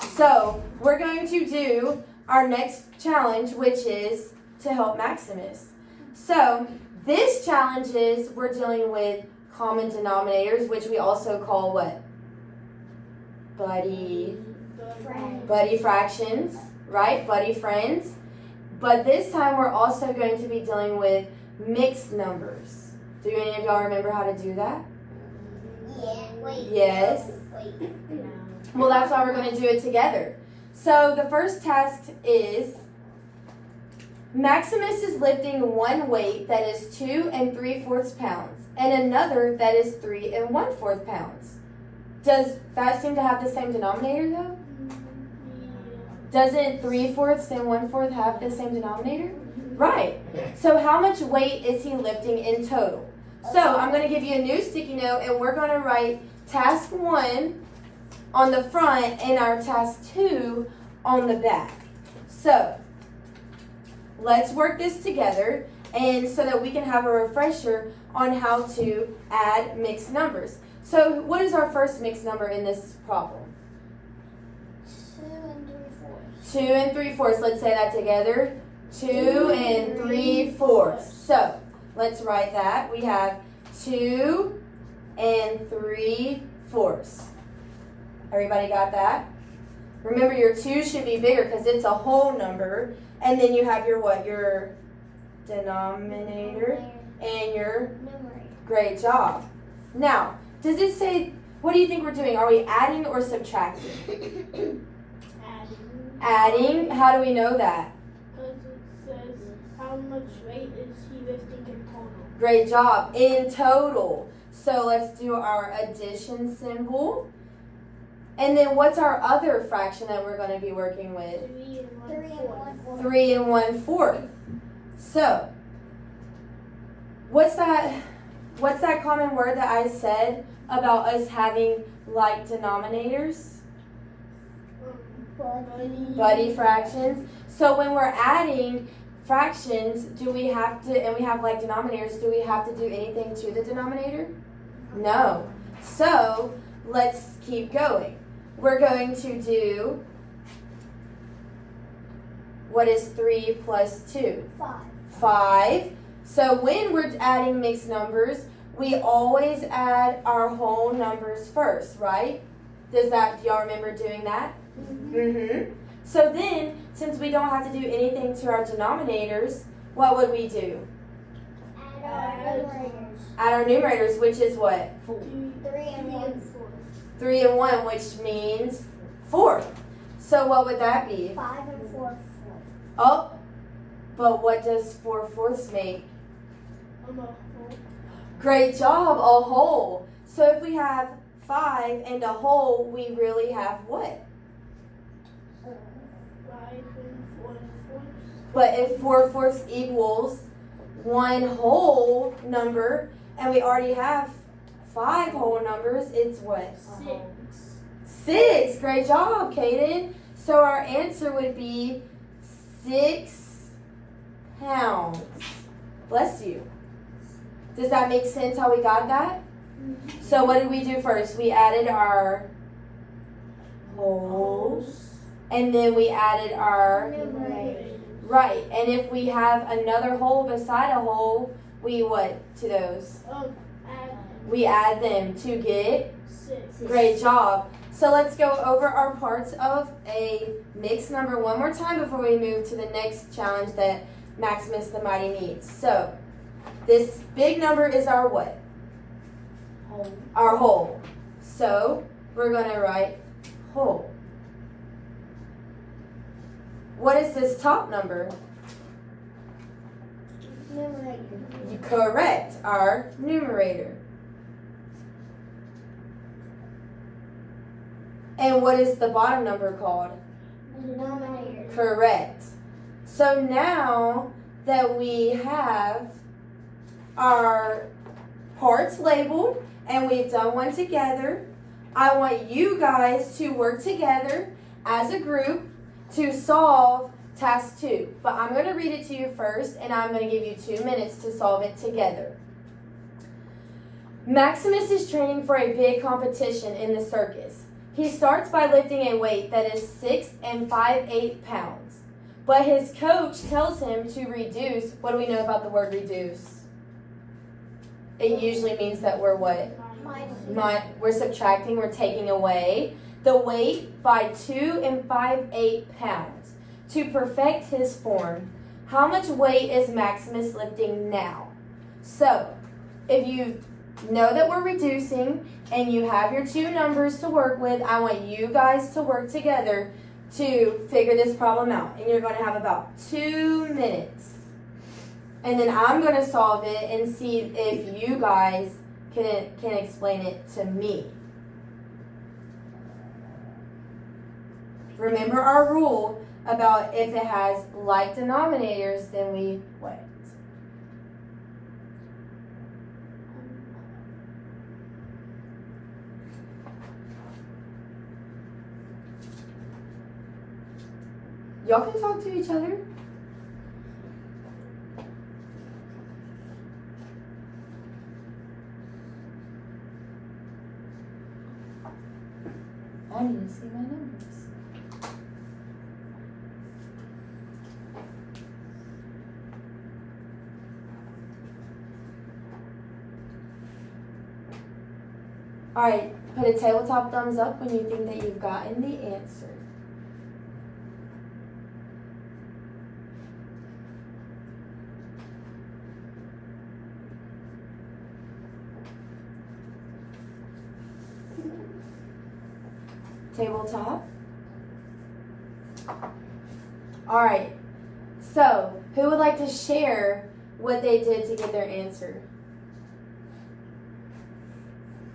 So we're going to do our next challenge, which is to help Maximus. So this challenge is we're dealing with common denominators, which we also call what? Buddy fractions, right? Buddy friends. But this time we're also going to be dealing with mixed numbers. Do any of y'all remember how to do that? Yeah. Wait. Yes. Wait. No. Well, that's why we're going to do it together. So the first task is Maximus is lifting one weight that is 2 3/4 pounds and another that is 3 1/4 pounds. Does that seem to have the same denominator though? Doesn't 3/4 and 1/4 have the same denominator? Right. So how much weight is he lifting in total? So I'm going to give you a new sticky note and we're going to write task 1 on the front and our task 2 on the back. So let's work this together and so that we can have a refresher on how to add mixed numbers. So what is our first mixed number in this problem? 2 3/4. Let's say that together. 2 3/4. So let's write that. We have 2 3/4. Everybody got that? Remember your 2 should be bigger because it's a whole number. And then you have your what? Your denominator and your Numerator. great job. Now, does it say, what do you think we're doing? Are we adding or subtracting? Adding. How do we know that? Because it says how much weight is he lifting in total. Great job. In total. So let's do our addition symbol. And then what's our other fraction that we're going to be working with? 3 and 3 1/4. So, what's that common word that I said about us having like denominators? Buddy fractions. So when we're adding fractions, do we have to, and we have like denominators, do we have to do anything to the denominator? No. So let's keep going. We're going to do, what is 3 plus 2? 5. So when we're adding mixed numbers, we always add our whole numbers first, right? Do y'all remember doing that? Mm-hmm. So then, since we don't have to do anything to our denominators, what would we do? Add our numerators, which is what? 3 and 1/4. 3 and 1, which means 4. So what would that be? 5 and 4/4. Oh, but what does 4/4 make? Great job, a whole. So if we have 5 and a whole, we really have what? 5 and 1/4. But if 4/4 equals one whole number, and we already have 5 whole numbers, it's what? 6. Great job, Kaden. So our answer would be 6 pounds. Bless you. Does that make sense how we got that? So what did we do first? We added our wholes, and then we added our Numerator. right. And if we have another whole beside a whole, we what to those? We add them to get 6. great job. So let's go over our parts of a mixed number one more time before we move to the next challenge that Maximus the Mighty needs. So this big number is our what? Our whole. So we're going to write whole. What is this top number? Numerator. Correct, our numerator. And what is the bottom number called? Denominator. Correct. So now that we have our parts labeled and we've done one together, I want you guys to work together as a group to solve task 2. But I'm going to read it to you first, and I'm going to give you 2 minutes to solve it together. Maximus is training for a big competition in the circus. He starts by lifting a weight that is 6 5/8 pounds. But his coach tells him to reduce. What do we know about the word reduce? It usually means that we're what? We're subtracting, we're taking away the weight by 2 5/8 pounds to perfect his form. How much weight is Maximus lifting now? So, if you know that we're reducing and you have your two numbers to work with, I want you guys to work together to figure this problem out. And you're going to have about 2 minutes. And then I'm going to solve it and see if you guys can explain it to me. Remember our rule about if it has like denominators, then we what? Y'all can talk to each other. I need to see my numbers. Alright, put a tabletop thumbs up when you think that you've gotten the answer. Tabletop. Alright, so who would like to share what they did to get their answer?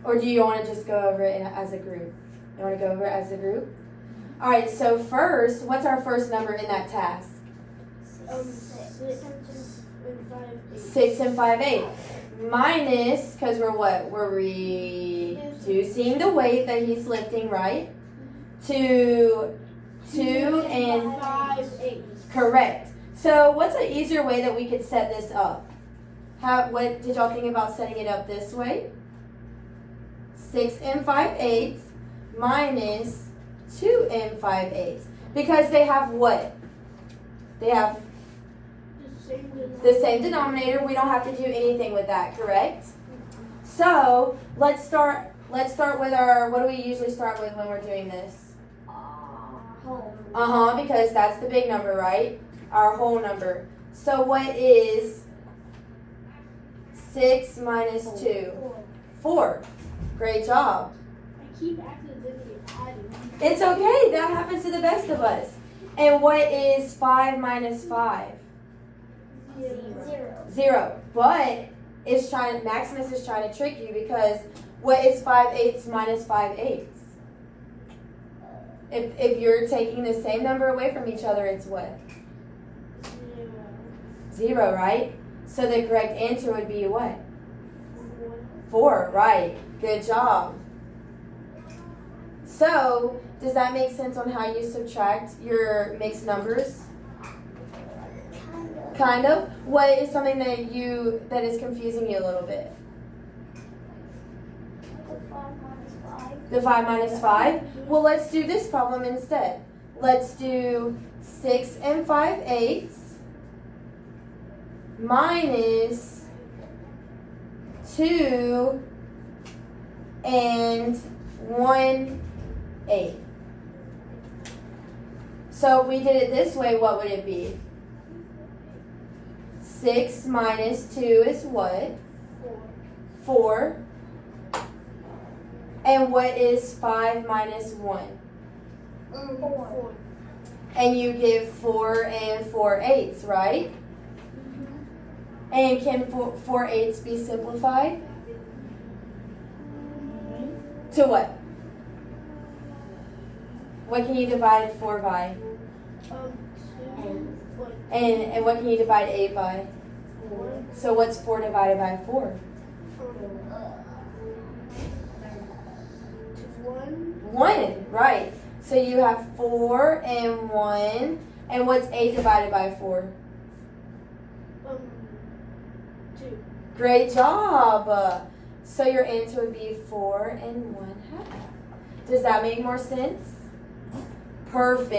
Or do you want to just go over it as a group? You want to go over it as a group? Alright, so first, what's our first number in that task? 6 5/8. Minus, because we're what? We're reducing the weight that he's lifting, right? To 2 5/8. Correct. So what's an easier way that we could set this up? What did y'all think about setting it up this way? 6 5/8 minus 2 5/8. Because they have what? They have the same denominator. We don't have to do anything with that, correct? So let's start with our, what do we usually start with when we're doing this? Whole. Because that's the big number, right? Our whole number. So what is 6 minus 2? 4. Great job. I keep accidentally adding. It's okay. That happens to the best of us. And what is 5 minus 5? 0. 0. But Maximus is trying to trick you because what is 5/8 minus 5/8? If you're taking the same number away from each other, it's what? 0, right? So the correct answer would be what? 4, right. Good job. So, does that make sense on how you subtract your mixed numbers? Kind of. What is something that is confusing you a little bit? The 5 minus 5. The 5 minus 5? Well, let's do this problem instead. Let's do 6 5/8 minus 2 1/8. So if we did it this way, what would it be? 6 minus 2 is what? 4. And what is 5 minus 1? 4. And you give 4 4/8, right? And can 4/8 be simplified? To what? What can you divide 4 by? 2. And what can you divide 8 by? 4. So what's 4 divided by 4? 1, right. So you have 4 and 1. And what's 8 divided by 4? 2. Great job. So your answer would be 4 1/2. Does that make more sense? Perfect.